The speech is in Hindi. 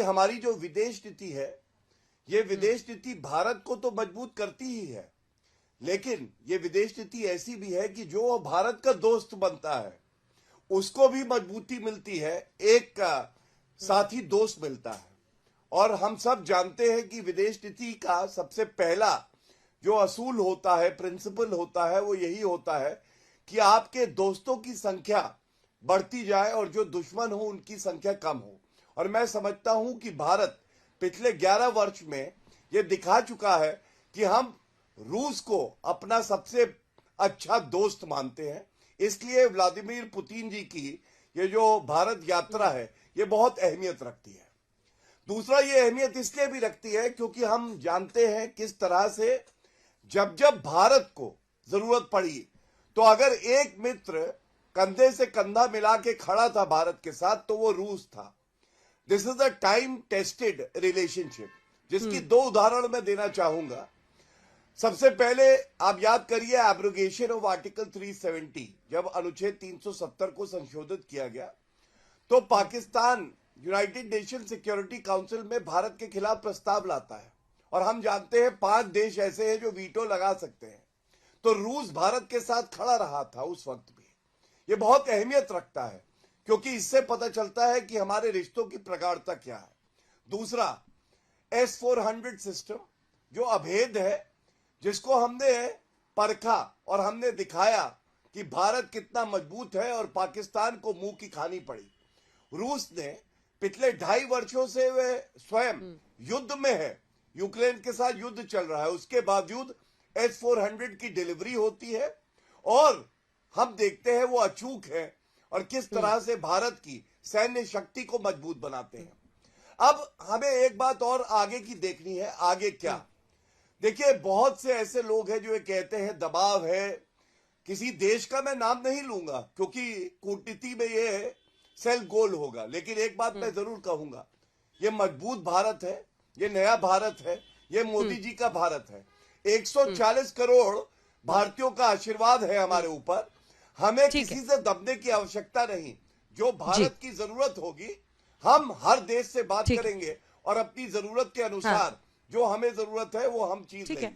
हमारी जो विदेश नीति है, ये विदेश नीति भारत को तो मजबूत करती ही है, लेकिन ये विदेश नीति ऐसी भी है कि जो भारत का दोस्त बनता है उसको भी मजबूती मिलती है, एक का साथी दोस्त मिलता है। और हम सब जानते हैं कि विदेश नीति का सबसे पहला जो असूल होता है, प्रिंसिपल होता है, वो यही होता है कि आपके दोस्तों की संख्या बढ़ती जाए और जो दुश्मन हो उनकी संख्या कम हो। और मैं समझता हूं कि भारत पिछले 11 वर्ष में ये दिखा चुका है कि हम रूस को अपना सबसे अच्छा दोस्त मानते हैं। इसलिए व्लादिमीर पुतिन जी की ये जो भारत यात्रा है ये बहुत अहमियत रखती है। दूसरा, ये अहमियत इसलिए भी रखती है क्योंकि हम जानते हैं किस तरह से जब जब भारत को जरूरत पड़ी तो अगर एक मित्र कंधे से कंधा मिला के खड़ा था भारत के साथ तो वो रूस था। This is a time tested relationship, जिसकी दो उदाहरण मैं देना चाहूंगा। सबसे पहले आप याद करिए एब्रोगेशन ऑफ आर्टिकल 370, जब अनुच्छेद 370 को संशोधित किया गया तो Pakistan United nation security council में भारत के खिलाफ प्रस्ताव लाता है और हम जानते हैं 5 देश ऐसे हैं जो वीटो लगा सकते हैं। तो रूस भारत के साथ खड़ा रहा था उस वक्त भी। ये बहुत अहमियत रखता है क्योंकि इससे पता चलता है कि हमारे रिश्तों की प्रगाढ़ता क्या है। दूसरा, S-400 सिस्टम जो अभेद है, जिसको हमने परखा और हमने दिखाया कि भारत कितना मजबूत है और पाकिस्तान को मुंह की खानी पड़ी। रूस ने पिछले 2.5 वर्षों से वे स्वयं युद्ध में है, यूक्रेन के साथ युद्ध चल रहा है, उसके बावजूद S-400 की डिलीवरी होती है और हम देखते हैं वो अचूक है और किस तरह से भारत की सैन्य शक्ति को मजबूत बनाते हैं। अब हमें एक बात और आगे की देखनी है, आगे क्या। देखिए, बहुत से ऐसे लोग हैं जो ये कहते हैं दबाव है, किसी देश का मैं नाम नहीं लूंगा क्योंकि कूटनीति में ये सेल्फ गोल होगा, लेकिन एक बात मैं जरूर कहूंगा, ये मजबूत भारत है, ये नया भारत है, ये मोदी जी का भारत है। 140 करोड़ भारतीयों का आशीर्वाद है हमारे ऊपर। हमें किसी से दबने की आवश्यकता नहीं। जो भारत की जरूरत होगी हम हर देश से बात करेंगे और अपनी जरूरत के अनुसार जो हमें जरूरत है वो हम चीज लेंगे।